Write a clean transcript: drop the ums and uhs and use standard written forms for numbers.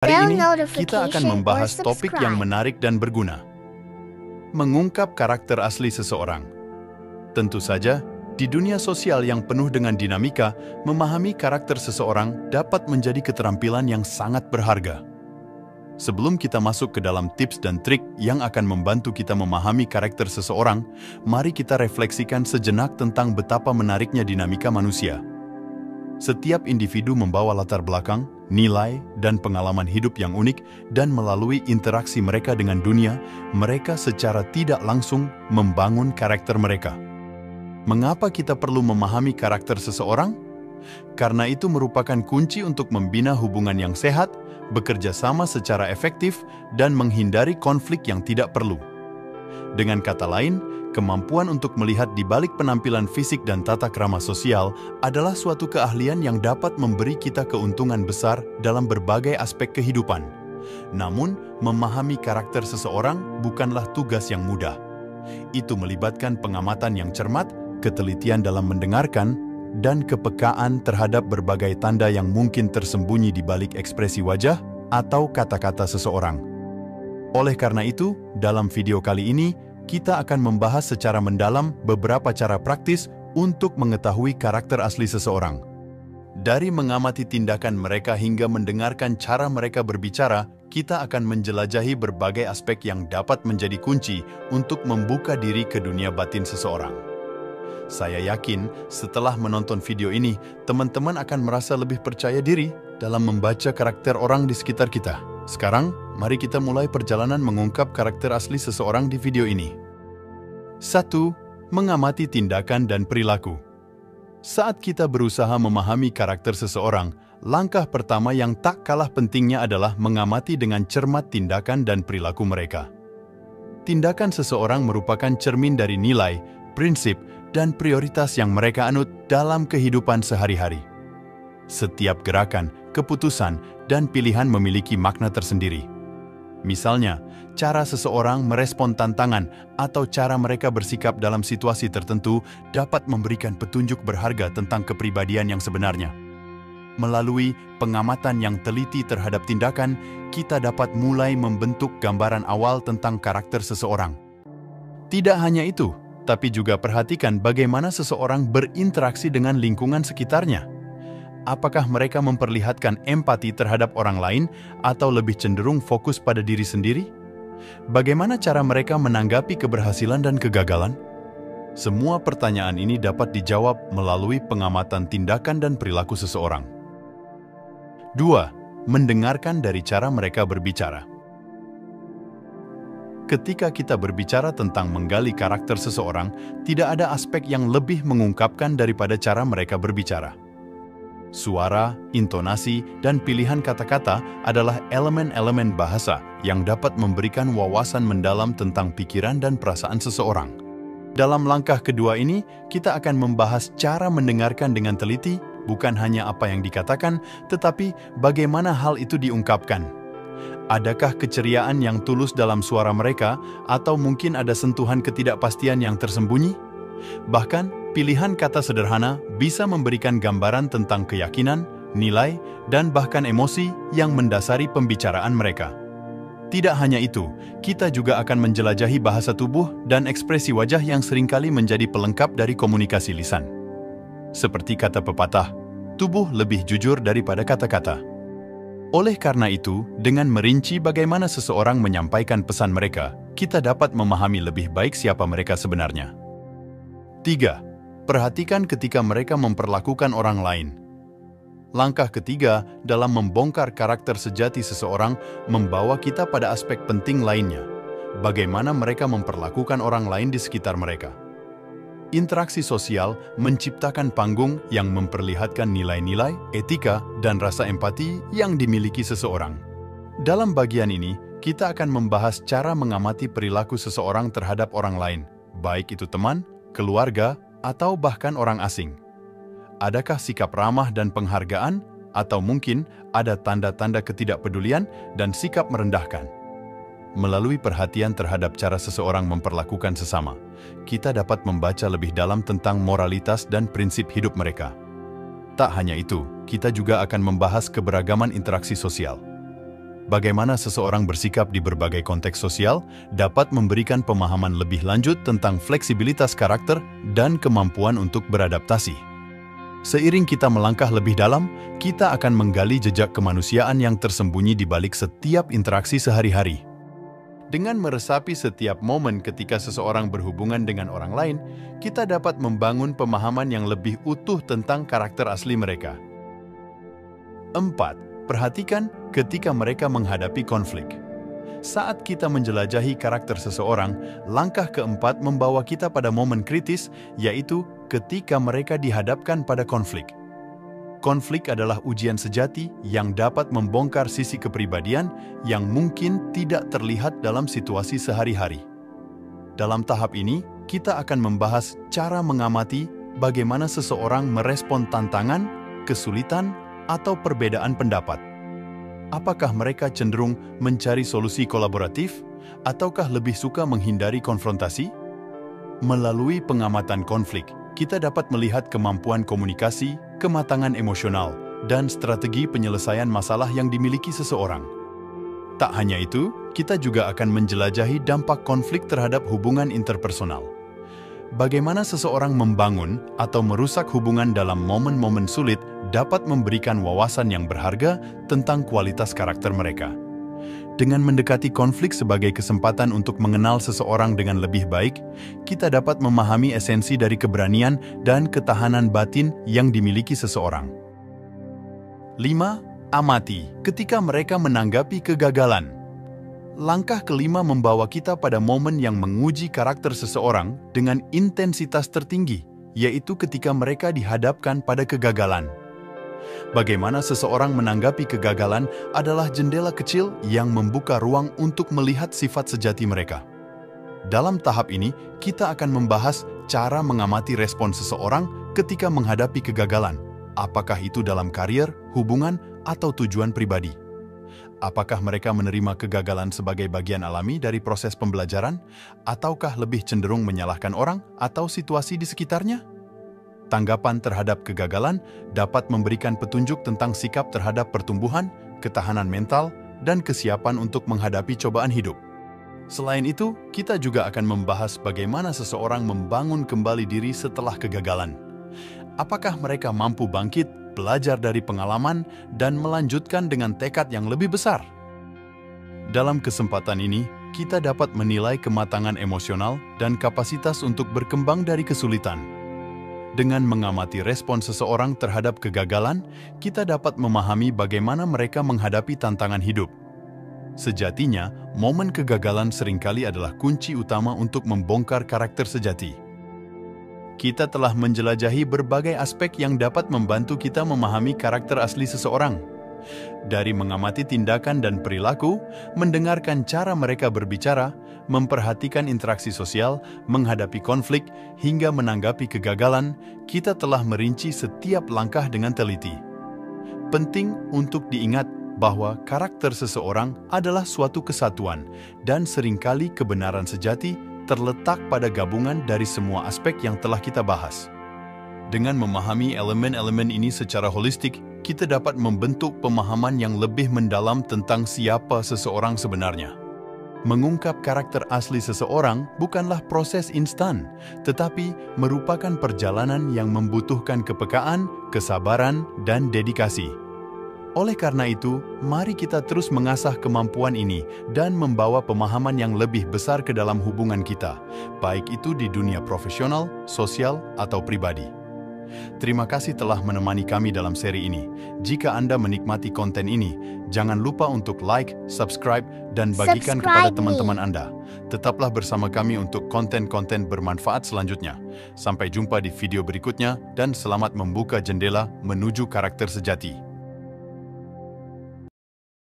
Hari Bell ini, kita akan notification or membahas topik yang subscribe. menarik dan berguna. Mengungkap karakter asli seseorang. Tentu saja, di dunia sosial yang penuh dengan dinamika, memahami karakter seseorang dapat menjadi keterampilan yang sangat berharga. Sebelum kita masuk ke dalam tips dan trik yang akan membantu kita memahami karakter seseorang, mari kita refleksikan sejenak tentang betapa menariknya dinamika manusia. Setiap individu membawa latar belakang, nilai, dan pengalaman hidup yang unik, dan melalui interaksi mereka dengan dunia, mereka secara tidak langsung membangun karakter mereka. Mengapa kita perlu memahami karakter seseorang? Karena itu merupakan kunci untuk membina hubungan yang sehat, bekerja sama secara efektif, dan menghindari konflik yang tidak perlu. Dengan kata lain, kemampuan untuk melihat di balik penampilan fisik dan tata krama sosial adalah suatu keahlian yang dapat memberi kita keuntungan besar dalam berbagai aspek kehidupan. Namun, memahami karakter seseorang bukanlah tugas yang mudah. Itu melibatkan pengamatan yang cermat, ketelitian dalam mendengarkan, dan kepekaan terhadap berbagai tanda yang mungkin tersembunyi di balik ekspresi wajah atau kata-kata seseorang. Oleh karena itu, dalam video kali ini, kita akan membahas secara mendalam beberapa cara praktis untuk mengetahui karakter asli seseorang. Dari mengamati tindakan mereka hingga mendengarkan cara mereka berbicara, kita akan menjelajahi berbagai aspek yang dapat menjadi kunci untuk membuka diri ke dunia batin seseorang. Saya yakin setelah menonton video ini, teman-teman akan merasa lebih percaya diri dalam membaca karakter orang di sekitar kita. Sekarang, mari kita mulai perjalanan mengungkap karakter asli seseorang di video ini. 1. Mengamati tindakan dan perilaku. Saat kita berusaha memahami karakter seseorang, langkah pertama yang tak kalah pentingnya adalah mengamati dengan cermat tindakan dan perilaku mereka. Tindakan seseorang merupakan cermin dari nilai, prinsip, dan prioritas yang mereka anut dalam kehidupan sehari-hari. Setiap gerakan, keputusan, dan pilihan memiliki makna tersendiri. Misalnya, cara seseorang merespon tantangan atau cara mereka bersikap dalam situasi tertentu dapat memberikan petunjuk berharga tentang kepribadian yang sebenarnya. Melalui pengamatan yang teliti terhadap tindakan, kita dapat mulai membentuk gambaran awal tentang karakter seseorang. Tidak hanya itu, tapi juga perhatikan bagaimana seseorang berinteraksi dengan lingkungan sekitarnya. Apakah mereka memperlihatkan empati terhadap orang lain atau lebih cenderung fokus pada diri sendiri? Bagaimana cara mereka menanggapi keberhasilan dan kegagalan? Semua pertanyaan ini dapat dijawab melalui pengamatan tindakan dan perilaku seseorang. 2. Mendengarkan dari cara mereka berbicara. Ketika kita berbicara tentang menggali karakter seseorang, tidak ada aspek yang lebih mengungkapkan daripada cara mereka berbicara. Suara, intonasi, dan pilihan kata-kata adalah elemen-elemen bahasa yang dapat memberikan wawasan mendalam tentang pikiran dan perasaan seseorang. Dalam langkah kedua ini, kita akan membahas cara mendengarkan dengan teliti, bukan hanya apa yang dikatakan, tetapi bagaimana hal itu diungkapkan. Adakah keceriaan yang tulus dalam suara mereka, atau mungkin ada sentuhan ketidakpastian yang tersembunyi? Bahkan, pilihan kata sederhana bisa memberikan gambaran tentang keyakinan, nilai, dan bahkan emosi yang mendasari pembicaraan mereka. Tidak hanya itu, kita juga akan menjelajahi bahasa tubuh dan ekspresi wajah yang seringkali menjadi pelengkap dari komunikasi lisan. Seperti kata pepatah, tubuh lebih jujur daripada kata-kata. Oleh karena itu, dengan merinci bagaimana seseorang menyampaikan pesan mereka, kita dapat memahami lebih baik siapa mereka sebenarnya. 3. Perhatikan ketika mereka memperlakukan orang lain. Langkah ketiga dalam membongkar karakter sejati seseorang membawa kita pada aspek penting lainnya, bagaimana mereka memperlakukan orang lain di sekitar mereka. Interaksi sosial menciptakan panggung yang memperlihatkan nilai-nilai, etika, dan rasa empati yang dimiliki seseorang. Dalam bagian ini, kita akan membahas cara mengamati perilaku seseorang terhadap orang lain, baik itu teman, keluarga, atau bahkan orang asing. Adakah sikap ramah dan penghargaan, atau mungkin ada tanda-tanda ketidakpedulian dan sikap merendahkan? Melalui perhatian terhadap cara seseorang memperlakukan sesama, kita dapat membaca lebih dalam tentang moralitas dan prinsip hidup mereka. Tak hanya itu, kita juga akan membahas keberagaman interaksi sosial. bagaimana seseorang bersikap di berbagai konteks sosial dapat memberikan pemahaman lebih lanjut tentang fleksibilitas karakter dan kemampuan untuk beradaptasi. Seiring kita melangkah lebih dalam, kita akan menggali jejak kemanusiaan yang tersembunyi di balik setiap interaksi sehari-hari. Dengan meresapi setiap momen ketika seseorang berhubungan dengan orang lain, kita dapat membangun pemahaman yang lebih utuh tentang karakter asli mereka. 4. Perhatikan ketika mereka menghadapi konflik. Saat kita menjelajahi karakter seseorang, langkah keempat membawa kita pada momen kritis, yaitu ketika mereka dihadapkan pada konflik. Konflik adalah ujian sejati yang dapat membongkar sisi kepribadian yang mungkin tidak terlihat dalam situasi sehari-hari. Dalam tahap ini, kita akan membahas cara mengamati bagaimana seseorang merespon tantangan, kesulitan, atau perbedaan pendapat. Apakah mereka cenderung mencari solusi kolaboratif, ataukah lebih suka menghindari konfrontasi? Melalui pengamatan konflik, kita dapat melihat kemampuan komunikasi, kematangan emosional, dan strategi penyelesaian masalah yang dimiliki seseorang. Tak hanya itu, kita juga akan menjelajahi dampak konflik terhadap hubungan interpersonal. Bagaimana seseorang membangun atau merusak hubungan dalam momen-momen sulit dapat memberikan wawasan yang berharga tentang kualitas karakter mereka. Dengan mendekati konflik sebagai kesempatan untuk mengenal seseorang dengan lebih baik, kita dapat memahami esensi dari keberanian dan ketahanan batin yang dimiliki seseorang. 5. Amati ketika mereka menanggapi kegagalan. Langkah kelima membawa kita pada momen yang menguji karakter seseorang dengan intensitas tertinggi, yaitu ketika mereka dihadapkan pada kegagalan. Bagaimana seseorang menanggapi kegagalan adalah jendela kecil yang membuka ruang untuk melihat sifat sejati mereka. Dalam tahap ini, kita akan membahas cara mengamati respon seseorang ketika menghadapi kegagalan, apakah itu dalam karier, hubungan, atau tujuan pribadi. Apakah mereka menerima kegagalan sebagai bagian alami dari proses pembelajaran, ataukah lebih cenderung menyalahkan orang atau situasi di sekitarnya? Tanggapan terhadap kegagalan dapat memberikan petunjuk tentang sikap terhadap pertumbuhan, ketahanan mental, dan kesiapan untuk menghadapi cobaan hidup. Selain itu, kita juga akan membahas bagaimana seseorang membangun kembali diri setelah kegagalan. Apakah mereka mampu bangkit, belajar dari pengalaman, dan melanjutkan dengan tekad yang lebih besar? Dalam kesempatan ini, kita dapat menilai kematangan emosional dan kapasitas untuk berkembang dari kesulitan. Dengan mengamati respon seseorang terhadap kegagalan, kita dapat memahami bagaimana mereka menghadapi tantangan hidup. Sejatinya, momen kegagalan seringkali adalah kunci utama untuk membongkar karakter sejati. Kita telah menjelajahi berbagai aspek yang dapat membantu kita memahami karakter asli seseorang. Dari mengamati tindakan dan perilaku, mendengarkan cara mereka berbicara, memperhatikan interaksi sosial, menghadapi konflik, hingga menanggapi kegagalan, kita telah merinci setiap langkah dengan teliti. Penting untuk diingat bahwa karakter seseorang adalah suatu kesatuan, dan seringkali kebenaran sejati terletak pada gabungan dari semua aspek yang telah kita bahas. Dengan memahami elemen-elemen ini secara holistik, kita dapat membentuk pemahaman yang lebih mendalam tentang siapa seseorang sebenarnya. Mengungkap karakter asli seseorang bukanlah proses instan, tetapi merupakan perjalanan yang membutuhkan kepekaan, kesabaran, dan dedikasi. Oleh karena itu, mari kita terus mengasah kemampuan ini dan membawa pemahaman yang lebih besar ke dalam hubungan kita, baik itu di dunia profesional, sosial, atau pribadi. Terima kasih telah menemani kami dalam seri ini. Jika Anda menikmati konten ini, jangan lupa untuk like, subscribe, dan bagikan kepada teman-teman Anda. Tetaplah bersama kami untuk konten-konten bermanfaat selanjutnya. Sampai jumpa di video berikutnya dan selamat membuka jendela menuju karakter sejati.